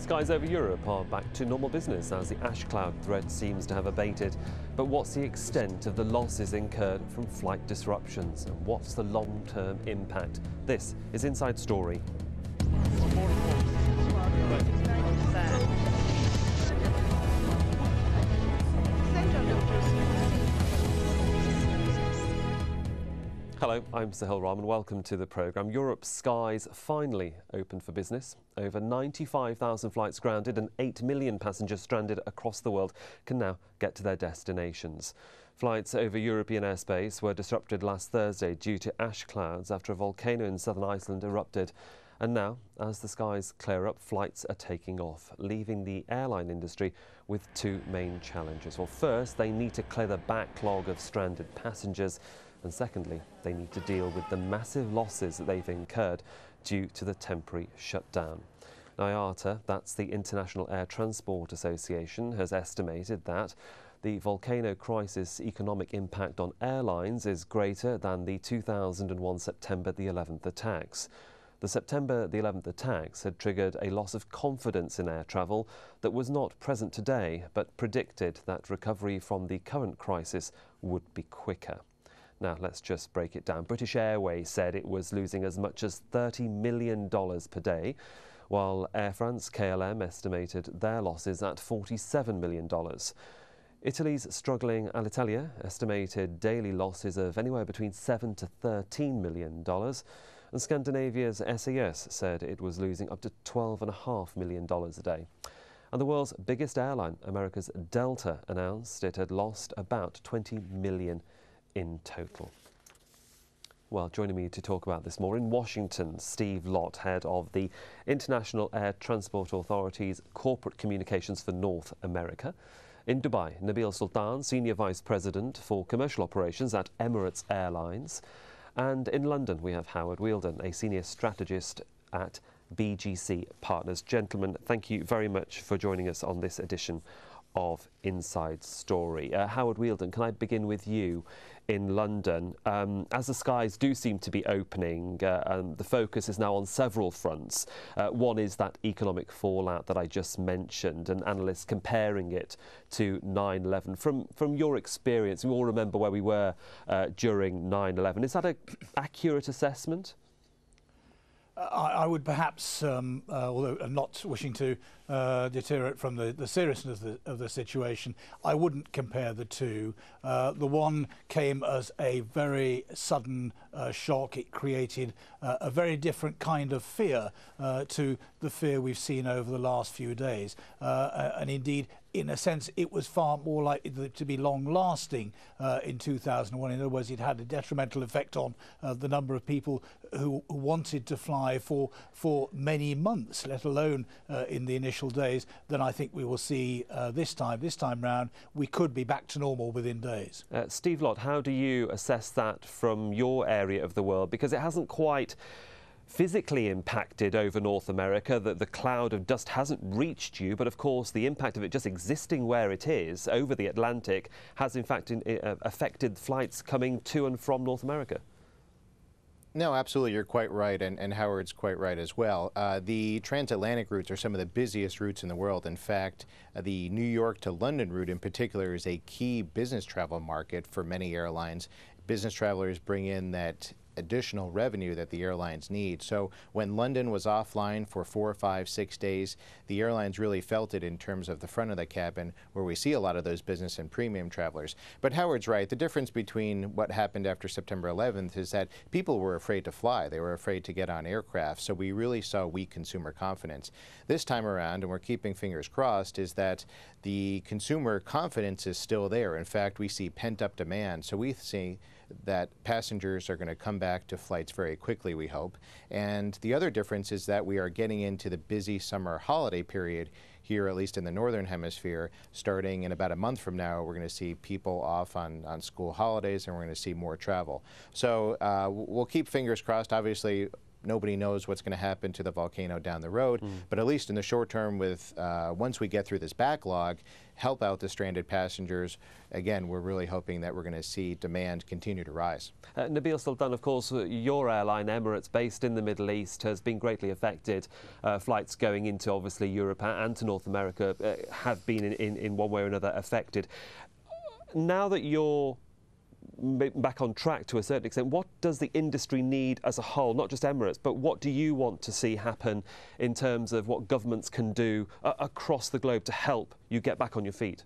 Skies over Europe are back to normal business as the ash cloud threat seems to have abated. But what's the extent of the losses incurred from flight disruptions, and what's the long-term impact? This is Inside Story. Hello, I'm Sahil Ram and welcome to the programme. Europe's skies finally open for business. Over 95,000 flights grounded and 8 million passengers stranded across the world can now get to their destinations. Flights over European airspace were disrupted last Thursday due to ash clouds after a volcano in southern Iceland erupted. And now, as the skies clear up, flights are taking off, leaving the airline industry with two main challenges. Well, first, they need to clear the backlog of stranded passengers. And secondly, they need to deal with the massive losses that they've incurred due to the temporary shutdown. IATA, that's the International Air Transport Association, has estimated that the volcano crisis economic impact on airlines is greater than the 2001 September the 11th attacks. The September the 11th attacks had triggered a loss of confidence in air travel that was not present today, but predicted that recovery from the current crisis would be quicker. Now, let's just break it down. British Airways said it was losing as much as $30 million per day, while Air France KLM estimated their losses at $47 million. Italy's struggling Alitalia estimated daily losses of anywhere between $7 to $13 million. And Scandinavia's SAS said it was losing up to $12.5 million a day. And the world's biggest airline, America's Delta, announced it had lost about $20 million in total. Well, joining me to talk about this more in Washington, Steve Lott, head of the International Air Transport Authority's Corporate Communications for North America. In Dubai, Nabil Sultan, Senior Vice President for Commercial Operations at Emirates Airlines. And in London, we have Howard Wheeldon, a Senior Strategist at BGC Partners. Gentlemen, thank you very much for joining us on this edition of Inside Story. Howard Wheeldon, can I begin with you in London? As the skies do seem to be opening, the focus is now on several fronts. One is that economic fallout that I just mentioned, and analysts comparing it to 9/11. From your experience, we all remember where we were during 9/11. Is that an accurate assessment? I would perhaps, although I'm not wishing to deteriorate from the seriousness of the situation, I wouldn't compare the two. The one came as a very sudden shock. It created a very different kind of fear to the fear we've seen over the last few days. And indeed, in a sense, it was far more likely to be long-lasting in 2001. In other words, it had a detrimental effect on the number of people who wanted to fly for many months, let alone in the initial days, than I think we will see this time. This time round, we could be back to normal within days. Steve Lott, how do you assess that from your area of the world? Because it hasn't quite physically impacted over North America, that the cloud of dust hasn't reached you, but of course the impact of it just existing where it is over the Atlantic has in fact affected flights coming to and from North America. No, absolutely. You're quite right, and Howard's quite right as well. The transatlantic routes are some of the busiest routes in the world. In fact, the New York to London route in particular is a key business travel market for many airlines. Business travelers bring in that additional revenue that the airlines need. So when London was offline for 4, 5, 6 days, the airlines really felt it in terms of the front of the cabin, where we see a lot of those business and premium travelers. But Howard's right. The difference between what happened after September 11th is that people were afraid to fly. They were afraid to get on aircraft. So we really saw weak consumer confidence. This time around, and we're keeping fingers crossed, is that the consumer confidence is still there. In fact, we see pent-up demand. So we see that passengers are going to come back to flights very quickly, we hope. And the other difference is that we are getting into the busy summer holiday period here, at least in the Northern Hemisphere. Starting in about a month from now, we're going to see people off on school holidays, and we're going to see more travel. So we'll keep fingers crossed. Obviously, Nobody knows what's going to happen to the volcano down the road, but at least in the short term, with once we get through this backlog, help out the stranded passengers. Again, we're really hoping that we're going to see demand continue to rise. Nabil Sultan, of course, your airline, Emirates, based in the Middle East, has been greatly affected. Flights going into, obviously, Europe and to North America have been in one way or another affected. Now that you're back on track to a certain extent, what does the industry need as a whole, not just Emirates, but what do you want to see happen in terms of what governments can do across the globe to help you get back on your feet?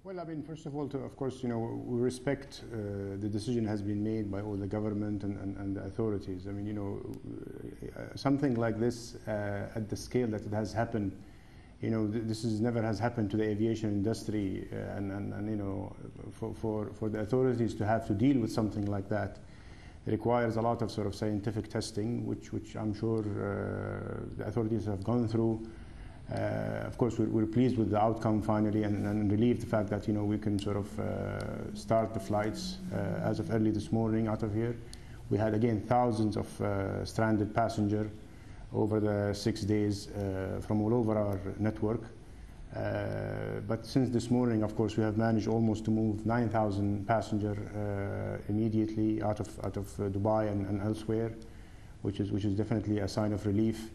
Well, I mean, first of all, of course, we respect the decision has been made by all the government and the authorities. I mean, something like this at the scale that it has happened, this never has happened to the aviation industry, for the authorities to have to deal with something like that, it requires a lot of sort of scientific testing, which I'm sure the authorities have gone through. Of course, we're pleased with the outcome finally, and relieved the fact that we can sort of start the flights as of early this morning out of here. We had again thousands of stranded passengers over the 6 days from all over our network. But since this morning, of course, we have managed almost to move 9,000 passengers immediately out of Dubai and elsewhere, which is definitely a sign of relief.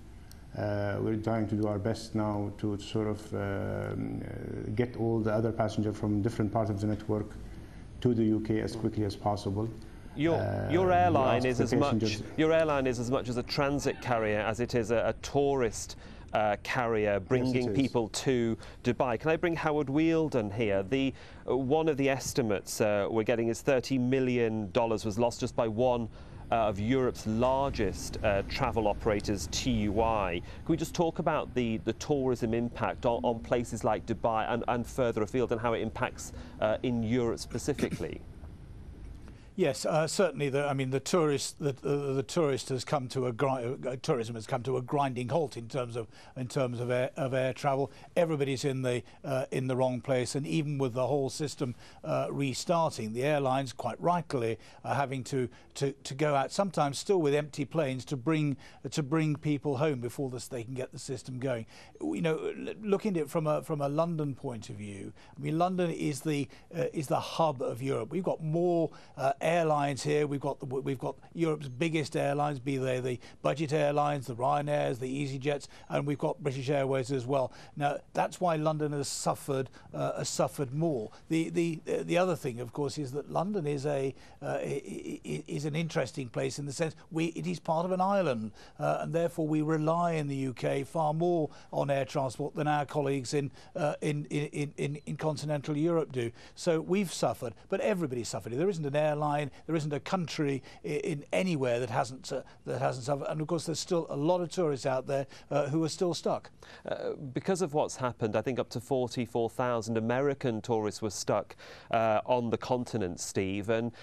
We're trying to do our best now to sort of get all the other passengers from different parts of the network to the UK as quickly as possible. Your airline is as much as a transit carrier as it is a tourist carrier, bringing people to Dubai. Can I bring Howard Wheeldon here? One of the estimates we're getting is $30 million was lost just by one of Europe's largest travel operators, TUI. Can we just talk about the tourism impact on places like Dubai and further afield, and how it impacts in Europe specifically? Yes, certainly. The tourist has come to tourism has come to a grinding halt in terms of air travel. Everybody's in the wrong place, and even with the whole system restarting, the airlines quite rightly are having to go out, sometimes still with empty planes, to bring people home before they can get the system going. Looking at it from a London point of view, I mean, London is the hub of Europe. We've got more airlines here. We've got Europe's biggest airlines, be they the budget airlines, the Ryanairs, the EasyJets, and we've got British Airways as well. Now that's why London has suffered more. The other thing, of course, is that London is an interesting place in the sense it is part of an island, and therefore we rely in the UK far more on air transport than our colleagues in continental Europe do. So we've suffered, but everybody's suffered. There isn't an airline, there isn't a country in anywhere that hasn't suffered, and of course there's still a lot of tourists out there who are still stuck. Because of what's happened, I think up to 44,000 American tourists were stuck on the continent, Steve, and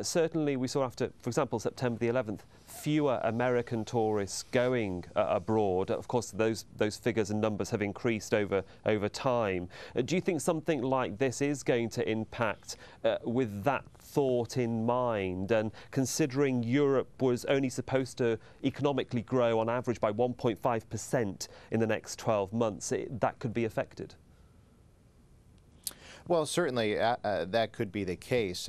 certainly we saw after, for example, September the 11th, fewer American tourists going abroad. Of course, those figures and numbers have increased over time. Do you think something like this is going to impact with that thought in mind, and considering Europe was only supposed to economically grow on average by 1.5% in the next 12 months, that could be affected? Well, certainly that could be the case.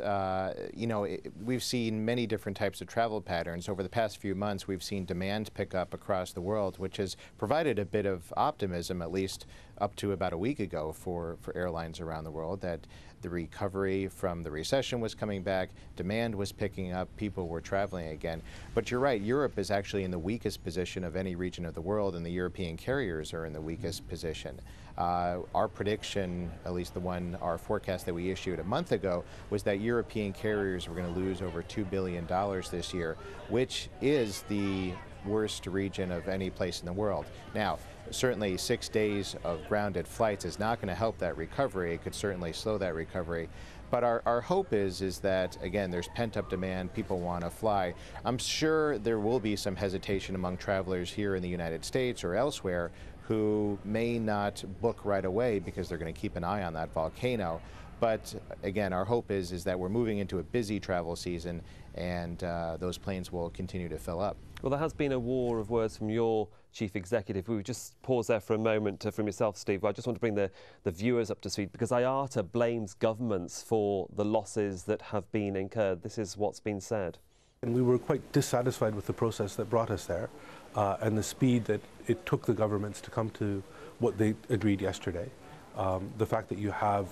We've seen many different types of travel patterns. Over the past few months, we've seen demand pick up across the world, which has provided a bit of optimism, at least up to about a week ago, for airlines around the world, that the recovery from the recession was coming back, demand was picking up, people were traveling again. But you're right, Europe is actually in the weakest position of any region of the world, and the European carriers are in the weakest position. Our prediction, at least our forecast that we issued a month ago, was that European carriers were going to lose over $2 billion this year, which is the worst region of any place in the world. Now, certainly 6 days of grounded flights is not going to help that recovery. It could certainly slow that recovery. But our hope is that, again, there's pent-up demand, people want to fly. I'm sure there will be some hesitation among travelers here in the United States or elsewhere who may not book right away because they're going to keep an eye on that volcano. But again, our hope is that we're moving into a busy travel season, and those planes will continue to fill up. Well, there has been a war of words from your chief executive. We would just pause there for a moment from yourself, Steve. I just want to bring the viewers up to speed, because IATA blames governments for the losses that have been incurred. This is what's been said. And we were quite dissatisfied with the process that brought us there and the speed that it took the governments to come to what they agreed yesterday. The fact that you have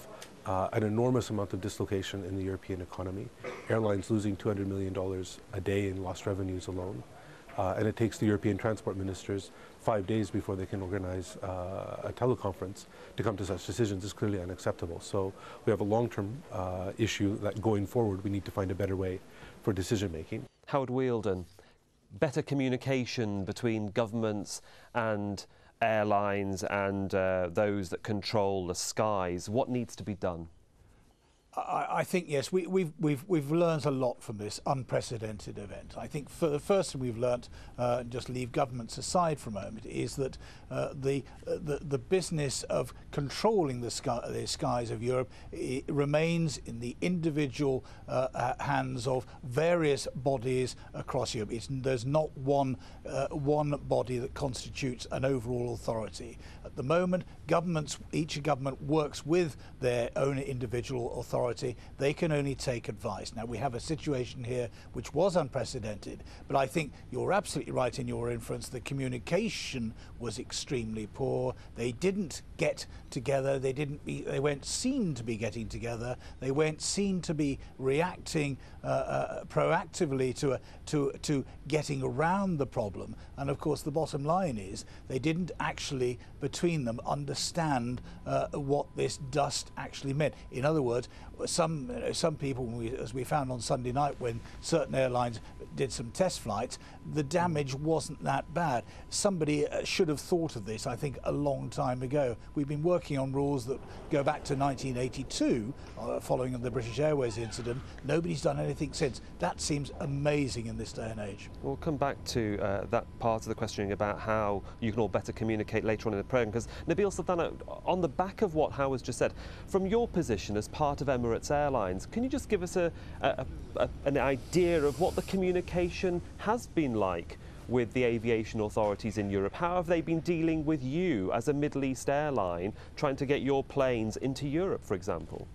an enormous amount of dislocation in the European economy, airlines losing $200 million a day in lost revenues alone. And it takes the European transport ministers 5 days before they can organize a teleconference to come to such decisions is clearly unacceptable. So we have a long-term issue that going forward we need to find a better way for decision making. Howard Wheeldon, better communication between governments and airlines and those that control the skies. What needs to be done? I think, yes, we've learned a lot from this unprecedented event. I think for the first thing we've learnt, just leave governments aside for a moment, is that the business of controlling the skies of Europe remains in the individual hands of various bodies across Europe. There's not one body that constitutes an overall authority. At the moment, each government works with their own individual authority. They can only take advice. Now, we have a situation here which was unprecedented, but I think you're absolutely right in your inference. The communication was extremely poor. They didn't get together. They weren't seen to be getting together. They weren't seen to be reacting proactively to getting around the problem. And of course, the bottom line is they didn't actually, between them, understand what this dust actually meant. In other words, some people, as we found on Sunday night when certain airlines did some test flights, the damage wasn't that bad. Somebody should have thought of this, I think, a long time ago. We've been working on rules that go back to 1982, following the British Airways incident. Nobody's done anything since. That seems amazing in this day and age. We'll come back to that part of the questioning about how you can all better communicate later on in the programme, because Nabil Sultana, on the back of what Howard's just said, from your position as part of Emirates Airlines, can you just give us an idea of what the communication has been like with the aviation authorities in Europe? How have they been dealing with you as a Middle East airline, trying to get your planes into Europe, for example?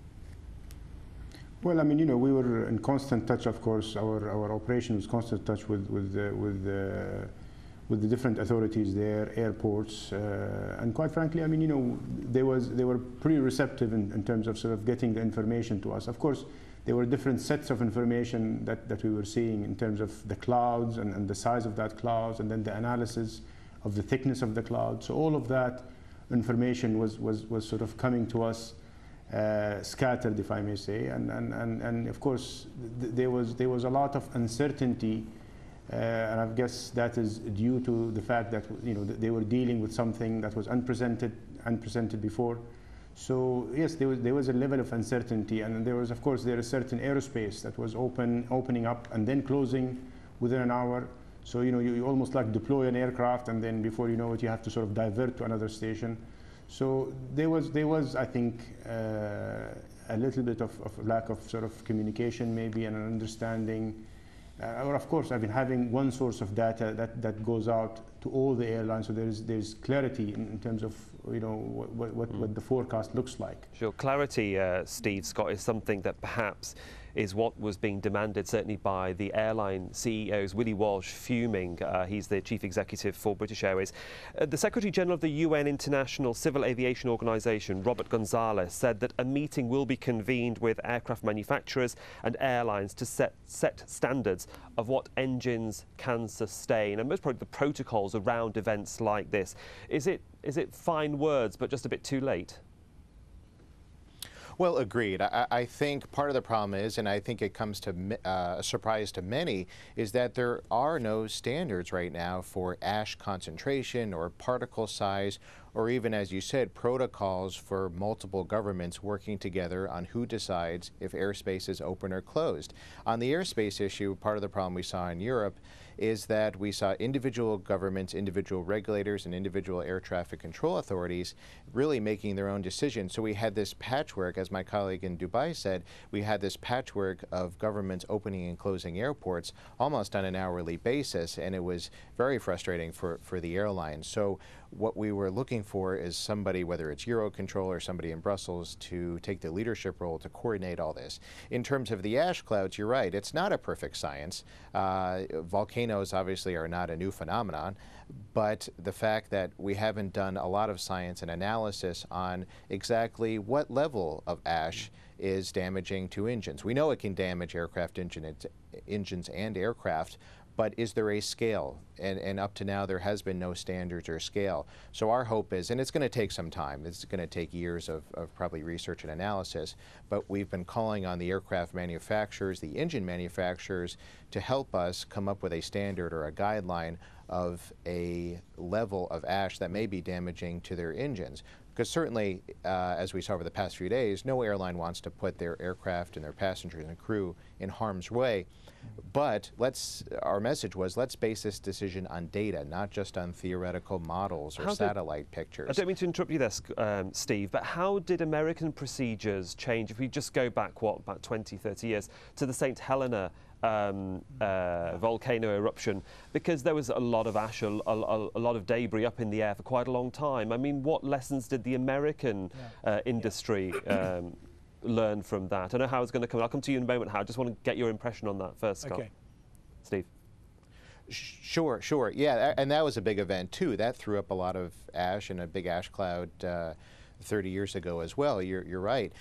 Well, I mean, you know, we were in constant touch, of course. Our operation was constant touch with the different authorities there, airports, and quite frankly, I mean, you know, they were pretty receptive in terms of sort of getting the information to us. Of course, there were different sets of information that we were seeing in terms of the clouds and the size of that clouds, and then the analysis of the thickness of the cloud. So all of that information was sort of coming to us scattered, if I may say, and of course there was a lot of uncertainty, and I guess that is due to the fact that, you know, they were dealing with something that was unprecedented before. So yes, there was a level of uncertainty, and there is certain aerospace that was opening up and then closing within an hour. So, you know, you almost like deploy an aircraft, and then before you know it, you have to sort of divert to another station. So there was I think a little bit of lack of sort of communication, maybe, and an understanding. Or of course, I've been having one source of data that goes out to all the airlines, so there's clarity in terms of, you know, what the forecast looks like. Sure, clarity, Steve Scott, is something that perhaps is what was being demanded certainly by the airline CEOs. Willie Walsh fuming. He's the chief executive for British Airways. The Secretary General of the UN International Civil Aviation Organization, Robert Gonzalez, said that a meeting will be convened with aircraft manufacturers and airlines to set standards of what engines can sustain, and most probably the protocols around events like this. Is it fine words, but just a bit too late? Well, agreed. I think part of the problem is, and I think it comes to a surprise to many, is that there are no standards right now for ash concentration or particle size, or even, as you said, protocols for multiple governments working together on who decides if airspace is open or closed. On the airspace issue, part of the problem we saw in Europe is that we saw individual governments, individual regulators, and individual air traffic control authorities really making their own decisions. So we had this patchwork, as my colleague in Dubai said, we had this patchwork of governments opening and closing airports almost on an hourly basis, and it was very frustrating for the airlines. So what we were looking for is somebody, whether it's Eurocontrol or somebody in Brussels, to take the leadership role to coordinate all this. In terms of the ash clouds, you're right, it's not a perfect science. Volcanoes obviously are not a new phenomenon, but the fact that we haven't done a lot of science and analysis on exactly what level of ash is damaging to engines. We know it can damage aircraft engines and aircraft, but is there a scale? And up to now, there has been no standards or scale. So our hope is, and it's going to take some time, it's going to take years of probably research and analysis, but we've been calling on the aircraft manufacturers, the engine manufacturers, to help us come up with a standard or a guideline of a level of ash that may be damaging to their engines. Because certainly, as we saw over the past few days, no airline wants to put their aircraft and their passengers and crew in harm's way. But our message was, let's base this decision on data, not just on theoretical models or satellite pictures. I don't mean to interrupt you there, Steve, but how did American procedures change if we just go back, what, about 20, 30 years, to the St. Helena volcano eruption, because there was a lot of ash, a lot of debris up in the air for quite a long time. I mean, what lessons did the American industry learn from that? I know Howard's going to come. I'll come to you in a moment, Howard. I just want to get your impression on that first, Scott. Okay. Steve. Sure. Yeah, and that was a big event too. That threw up a lot of ash and a big ash cloud 30 years ago as well. You're right.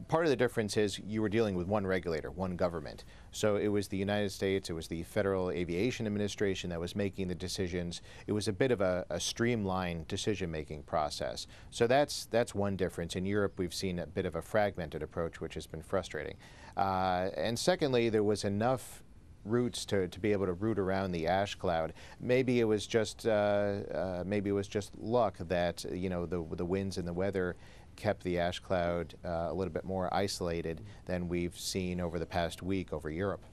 Part of the difference is you were dealing with one regulator, one government. So it was the United States, it was the Federal Aviation Administration that was making the decisions. It was a bit of a streamlined decision-making process. So that's one difference. In Europe, we've seen a bit of a fragmented approach, which has been frustrating. And secondly, there was enough routes to be able to route around the ash cloud. Maybe it was just luck that the winds and the weather kept the ash cloud a little bit more isolated than we've seen over the past week over Europe.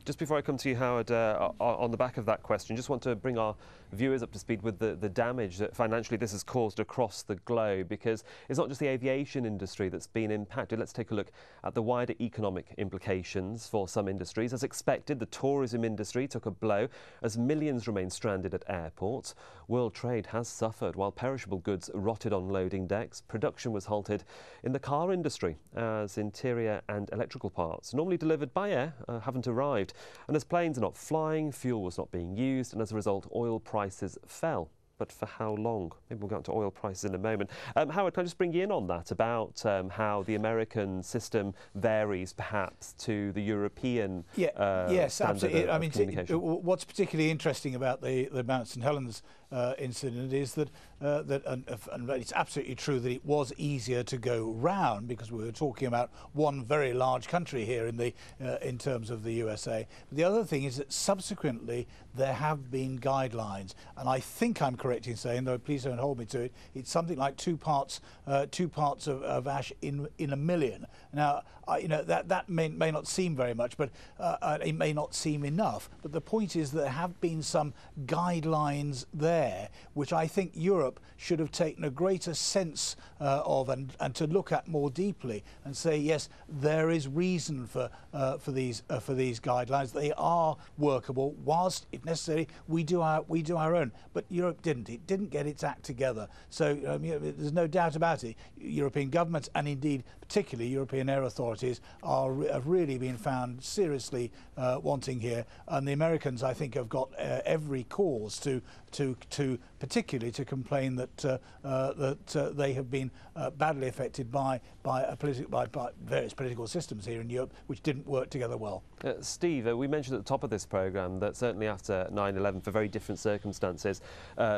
Just before I come to you, Howard, on the back of that question, just want to bring our viewers up to speed with the damage that financially this has caused across the globe, because it's not just the aviation industry that's been impacted. Let's take a look at the wider economic implications for some industries. As expected, the tourism industry took a blow as millions remain stranded at airports. World trade has suffered while perishable goods rotted on loading decks. Production was halted in the car industry as interior and electrical parts, normally delivered by air, haven't arrived. And as planes are not flying, fuel was not being used, and as a result, oil prices fell. But for how long? Maybe we'll get onto oil prices in a moment. Howard, can I just bring you in on that about how the American system varies perhaps to the European yes, absolutely. I mean, communication? What's particularly interesting about the Mount St. Helens incident is that and it's absolutely true that it was easier to go round because we were talking about one very large country here in terms of the USA. But the other thing is that subsequently there have been guidelines, and I think I'm correct in saying, though please don't hold me to it, it's something like two parts of ash in a million. Now, that may not seem very much, but it may not seem enough. But the point is there have been some guidelines there, which I think Europe should have taken a greater sense of and to look at more deeply and say, yes, there is reason for these guidelines. They are workable, whilst if necessary we do our own. But Europe didn't. It didn't get its act together. So there's no doubt about it. European governments and indeed particularly European air authorities have really been found seriously wanting here, and the Americans I think have got every cause to particularly to complain that they have been badly affected by various political systems here in Europe which didn't work together well. Steve, we mentioned at the top of this programme that certainly after 9/11, for very different circumstances,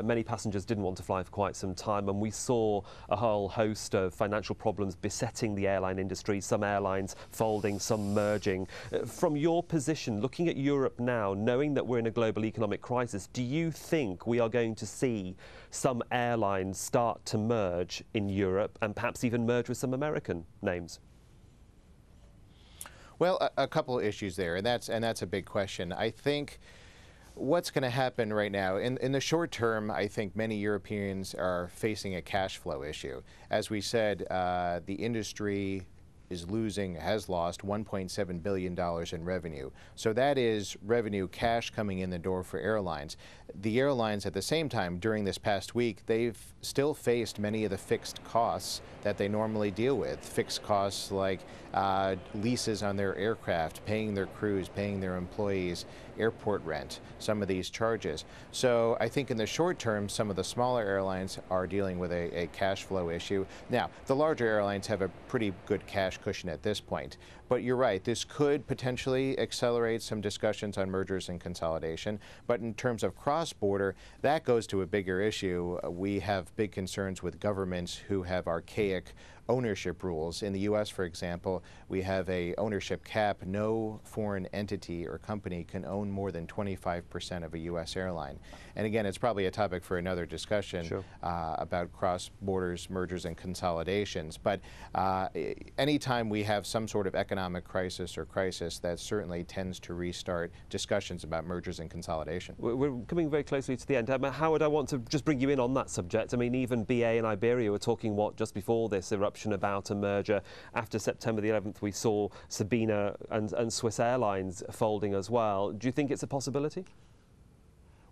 many passengers didn't want to fly for quite some time, and we saw a whole host of financial problems besetting the airline industry, some airlines folding, some merging. From your position, looking at Europe now, knowing that we're in a global economic crisis, do you think we are going to see some airlines start to merge in Europe and perhaps even merge with some American names? Well, a couple of issues there, and that's a big question. I think What's going to happen right now? In the short term, I think many Europeans are facing a cash flow issue. As we said, the industry has lost $1.7 billion in revenue. So that is revenue, cash coming in the door for airlines. The airlines at the same time during this past week, they've still faced many of the fixed costs that they normally deal with. Fixed costs like leases on their aircraft, paying their crews, paying their employees, airport rent, some of these charges. So I think in the short term, some of the smaller airlines are dealing with a cash flow issue. Now, the larger airlines have a pretty good cash cushion at this point. But you're right, this could potentially accelerate some discussions on mergers and consolidation. But in terms of cross-border, that goes to a bigger issue. We have big concerns with governments who have archaic ownership rules. In the U.S., for example, we have a ownership cap. No foreign entity or company can own more than 25% of a U.S. airline. And again, it's probably a topic for another discussion. Sure. About cross-borders, mergers and consolidations. But anytime we have some sort of economic crisis, that certainly tends to restart discussions about mergers and consolidation. We're coming very closely to the end. Howard, I want to just bring you in on that subject. I mean, even BA and Iberia were talking, just before this eruption about a merger. After September the 11th, we saw Sabina and Swiss Airlines folding as well. Do you think it's a possibility?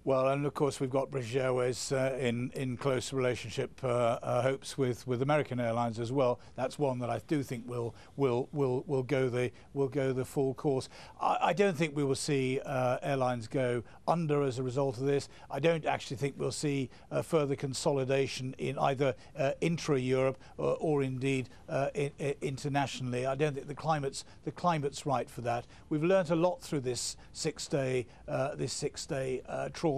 Well, and of course we've got British Airways in close relationship hopes with American Airlines as well. That's one that I do think will go the full course. I don't think we will see airlines go under as a result of this. I don't actually think we'll see further consolidation in either intra-Europe or indeed internationally. I don't think the climate's right for that. We've learnt a lot through this six-day trauma.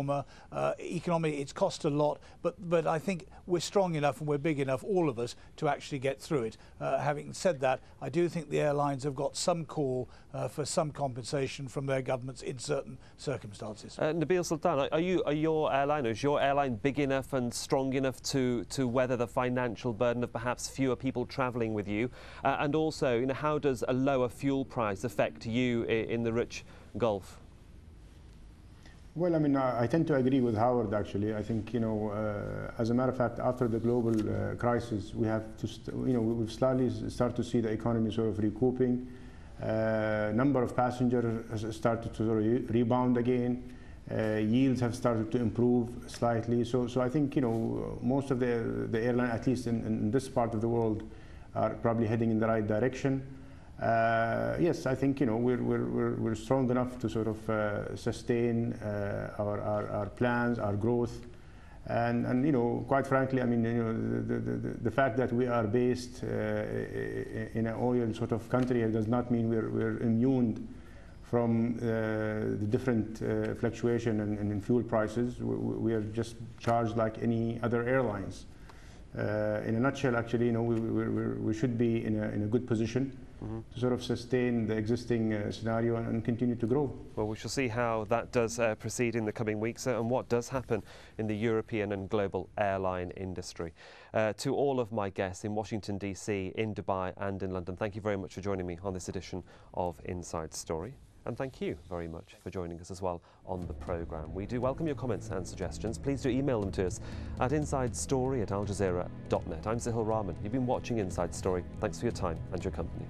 Economically, it's cost a lot, but I think we're strong enough and we're big enough, all of us, to actually get through it. Having said that, I do think the airlines have got some call for some compensation from their governments in certain circumstances. Nabil Sultan, is your airline big enough and strong enough to weather the financial burden of perhaps fewer people travelling with you? And also, how does a lower fuel price affect you in the rich Gulf? Well, I mean, I tend to agree with Howard, actually. I think, as a matter of fact, after the global crisis, we have to, we've slightly start to see the economy sort of recouping. Number of passengers has started to sort of rebound again. Yields have started to improve slightly. So I think, most of the airline, at least in this part of the world, are probably heading in the right direction. Yes, I think we're strong enough to sort of sustain our plans, our growth, and quite frankly, I mean, the fact that we are based in an oil sort of country does not mean we're immune from the different fluctuation in fuel prices. We are just charged like any other airlines. In a nutshell, actually, we should be in a good position. Mm-hmm. To sort of sustain the existing scenario and continue to grow. Well, we shall see how that does proceed in the coming weeks and what does happen in the European and global airline industry. To all of my guests in Washington, D.C., in Dubai and in London, thank you very much for joining me on this edition of Inside Story. And thank you very much for joining us as well on the programme. We do welcome your comments and suggestions. Please do email them to us at insidestory@aljazeera.net. I'm Sahil Rahman. You've been watching Inside Story. Thanks for your time and your company.